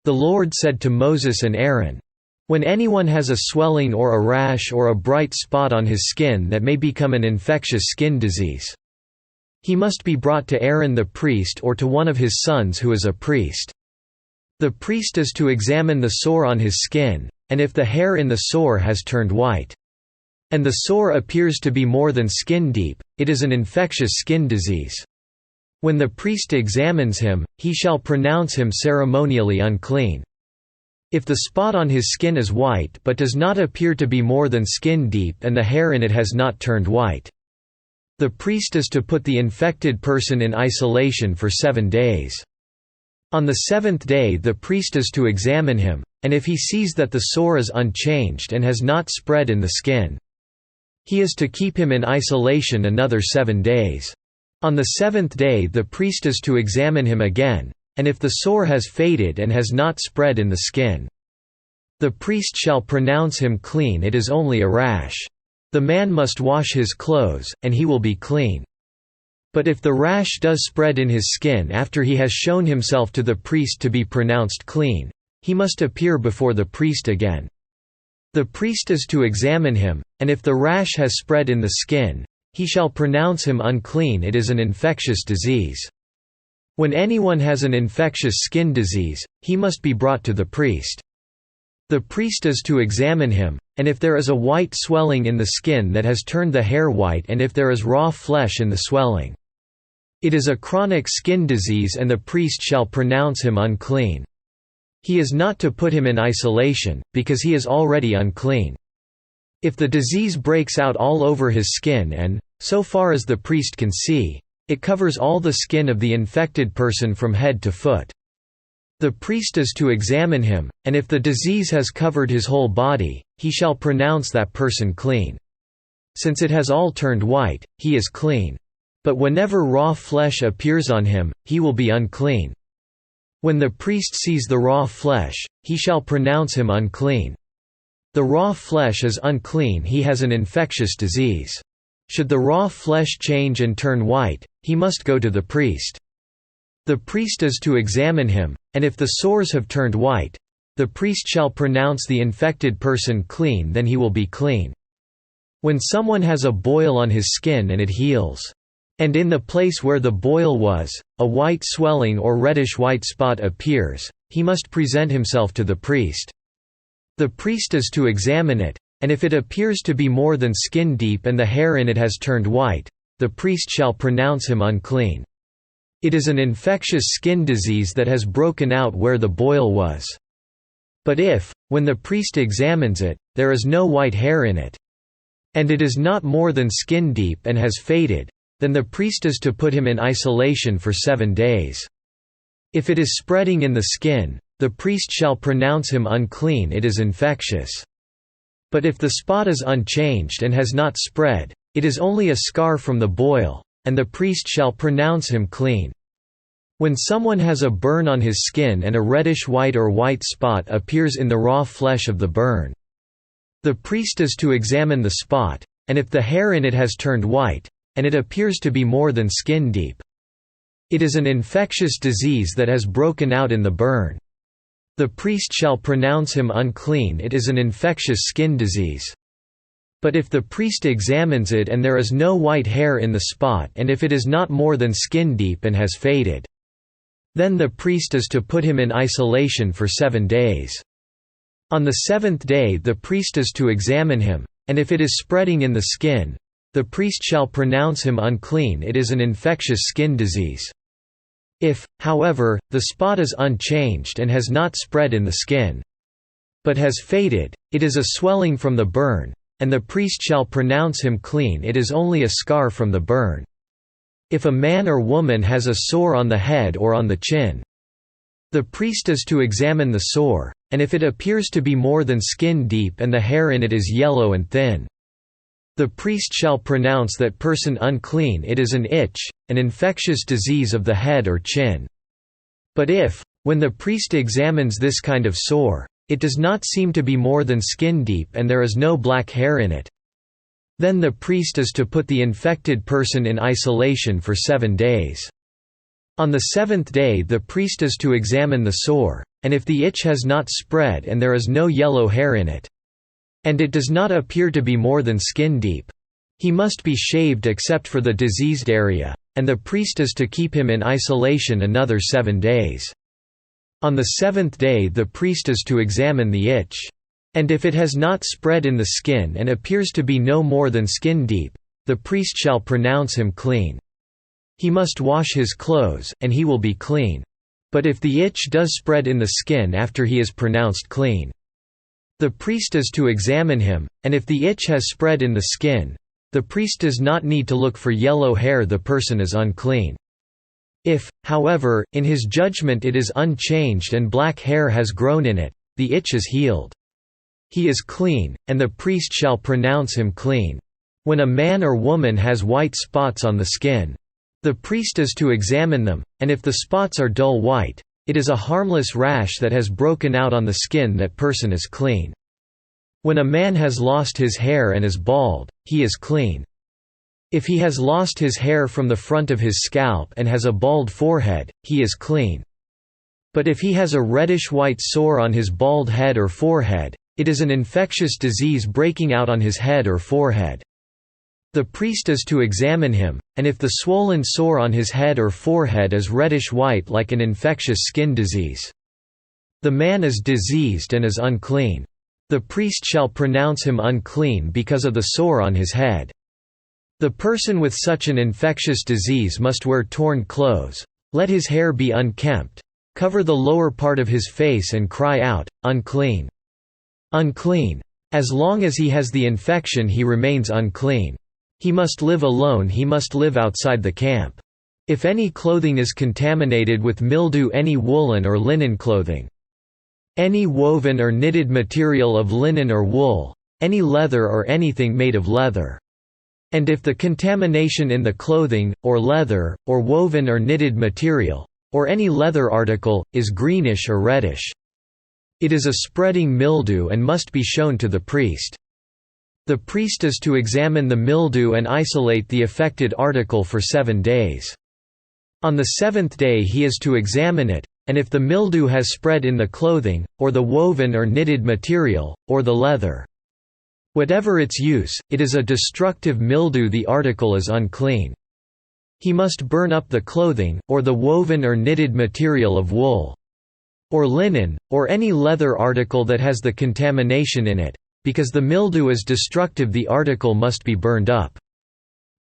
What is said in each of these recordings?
The Lord said to Moses and Aaron, "When anyone has a swelling or a rash or a bright spot on his skin that may become an infectious skin disease, he must be brought to Aaron the priest or to one of his sons who is a priest. The priest is to examine the sore on his skin, and if the hair in the sore has turned white, and the sore appears to be more than skin deep, it is an infectious skin disease. When the priest examines him, he shall pronounce him ceremonially unclean. If the spot on his skin is white but does not appear to be more than skin deep and the hair in it has not turned white, the priest is to put the infected person in isolation for 7 days. On the 7th day the priest is to examine him, and if he sees that the sore is unchanged and has not spread in the skin, he is to keep him in isolation another 7 days. On the 7th day the priest is to examine him again, and if the sore has faded and has not spread in the skin, the priest shall pronounce him clean. It is only a rash. The man must wash his clothes, and he will be clean. But if the rash does spread in his skin after he has shown himself to the priest to be pronounced clean, he must appear before the priest again. The priest is to examine him, and if the rash has spread in the skin, he shall pronounce him unclean. It is an infectious disease. When anyone has an infectious skin disease, he must be brought to the priest. The priest is to examine him, and if there is a white swelling in the skin that has turned the hair white and if there is raw flesh in the swelling, it is a chronic skin disease and the priest shall pronounce him unclean. He is not to put him in isolation, because he is already unclean. If the disease breaks out all over his skin and, so far as the priest can see, it covers all the skin of the infected person from head to foot, the priest is to examine him, and if the disease has covered his whole body, he shall pronounce that person clean. Since it has all turned white, he is clean. But whenever raw flesh appears on him, he will be unclean. When the priest sees the raw flesh, he shall pronounce him unclean. The raw flesh is unclean, he has an infectious disease. Should the raw flesh change and turn white, he must go to the priest. The priest is to examine him, and if the sores have turned white, the priest shall pronounce the infected person clean, then he will be clean. When someone has a boil on his skin and it heals, and in the place where the boil was, a white swelling or reddish-white spot appears, he must present himself to the priest. The priest is to examine it, and if it appears to be more than skin deep and the hair in it has turned white, the priest shall pronounce him unclean. It is an infectious skin disease that has broken out where the boil was. But if, when the priest examines it, there is no white hair in it, and it is not more than skin deep and has faded, then the priest is to put him in isolation for 7 days. If it is spreading in the skin, the priest shall pronounce him unclean. It is infectious. But if the spot is unchanged and has not spread, it is only a scar from the boil, and the priest shall pronounce him clean. When someone has a burn on his skin and a reddish-white or white spot appears in the raw flesh of the burn, the priest is to examine the spot, and if the hair in it has turned white, and it appears to be more than skin deep, it is an infectious disease that has broken out in the burn. The priest shall pronounce him unclean. It is an infectious skin disease. But if the priest examines it and there is no white hair in the spot and if it is not more than skin deep and has faded, then the priest is to put him in isolation for 7 days. On the 7th day the priest is to examine him, and if it is spreading in the skin, the priest shall pronounce him unclean. It is an infectious skin disease. If, however, the spot is unchanged and has not spread in the skin, but has faded, it is a swelling from the burn, and the priest shall pronounce him clean. It is only a scar from the burn. If a man or woman has a sore on the head or on the chin, the priest is to examine the sore, and if it appears to be more than skin deep and the hair in it is yellow and thin, the priest shall pronounce that person unclean. It is an itch, an infectious disease of the head or chin. But if, when the priest examines this kind of sore, it does not seem to be more than skin deep and there is no black hair in it, then the priest is to put the infected person in isolation for 7 days. On the seventh day the priest is to examine the sore, and if the itch has not spread and there is no yellow hair in it, and it does not appear to be more than skin deep, he must be shaved except for the diseased area, and the priest is to keep him in isolation another 7 days. On the seventh day the priest is to examine the itch. And if it has not spread in the skin and appears to be no more than skin deep, the priest shall pronounce him clean. He must wash his clothes, and he will be clean. But if the itch does spread in the skin after he is pronounced clean, the priest is to examine him, and if the itch has spread in the skin, the priest does not need to look for yellow hair, the person is unclean. If, however, in his judgment it is unchanged and black hair has grown in it, the itch is healed. He is clean, and the priest shall pronounce him clean. When a man or woman has white spots on the skin, the priest is to examine them, and if the spots are dull white, it is a harmless rash that has broken out on the skin, that person is clean. When a man has lost his hair and is bald, he is clean. If he has lost his hair from the front of his scalp and has a bald forehead, he is clean. But if he has a reddish-white sore on his bald head or forehead, it is an infectious disease breaking out on his head or forehead. The priest is to examine him, and if the swollen sore on his head or forehead is reddish-white like an infectious skin disease, the man is diseased and is unclean. The priest shall pronounce him unclean because of the sore on his head. The person with such an infectious disease must wear torn clothes, let his hair be unkempt, cover the lower part of his face and cry out, "Unclean! Unclean!" As long as he has the infection he remains unclean. He must live alone, he must live outside the camp. If any clothing is contaminated with mildew, any woolen or linen clothing, any woven or knitted material of linen or wool, any leather or anything made of leather, and if the contamination in the clothing, or leather, or woven or knitted material, or any leather article, is greenish or reddish, it is a spreading mildew and must be shown to the priest. The priest is to examine the mildew and isolate the affected article for 7 days. On the seventh day he is to examine it, and if the mildew has spread in the clothing, or the woven or knitted material, or the leather, whatever its use, it is a destructive mildew, the article is unclean. He must burn up the clothing, or the woven or knitted material of wool, or linen, or any leather article that has the contamination in it. Because the mildew is destructive, the article must be burned up.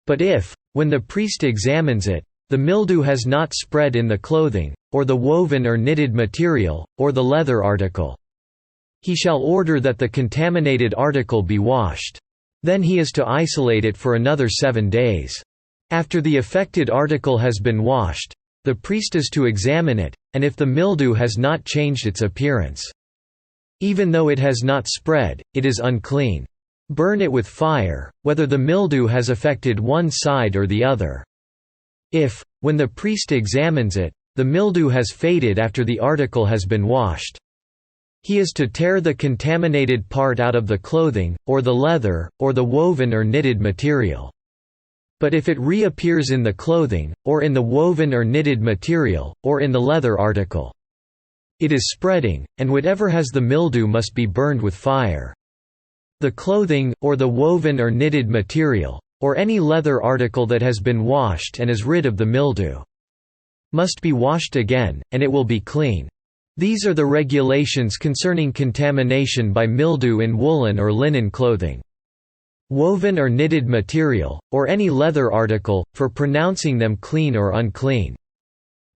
But if, when the priest examines it, the mildew has not spread in the clothing, or the woven or knitted material, or the leather article, he shall order that the contaminated article be washed. Then he is to isolate it for another 7 days. After the affected article has been washed, the priest is to examine it, and if the mildew has not changed its appearance, even though it has not spread, it is unclean. Burn it with fire, whether the mildew has affected one side or the other. If, when the priest examines it, the mildew has faded after the article has been washed, he is to tear the contaminated part out of the clothing, or the leather, or the woven or knitted material. But if it reappears in the clothing, or in the woven or knitted material, or in the leather article, it is spreading, and whatever has the mildew must be burned with fire. The clothing, or the woven or knitted material, or any leather article that has been washed and is rid of the mildew, must be washed again, and it will be clean. These are the regulations concerning contamination by mildew in woolen or linen clothing, woven or knitted material, or any leather article, for pronouncing them clean or unclean.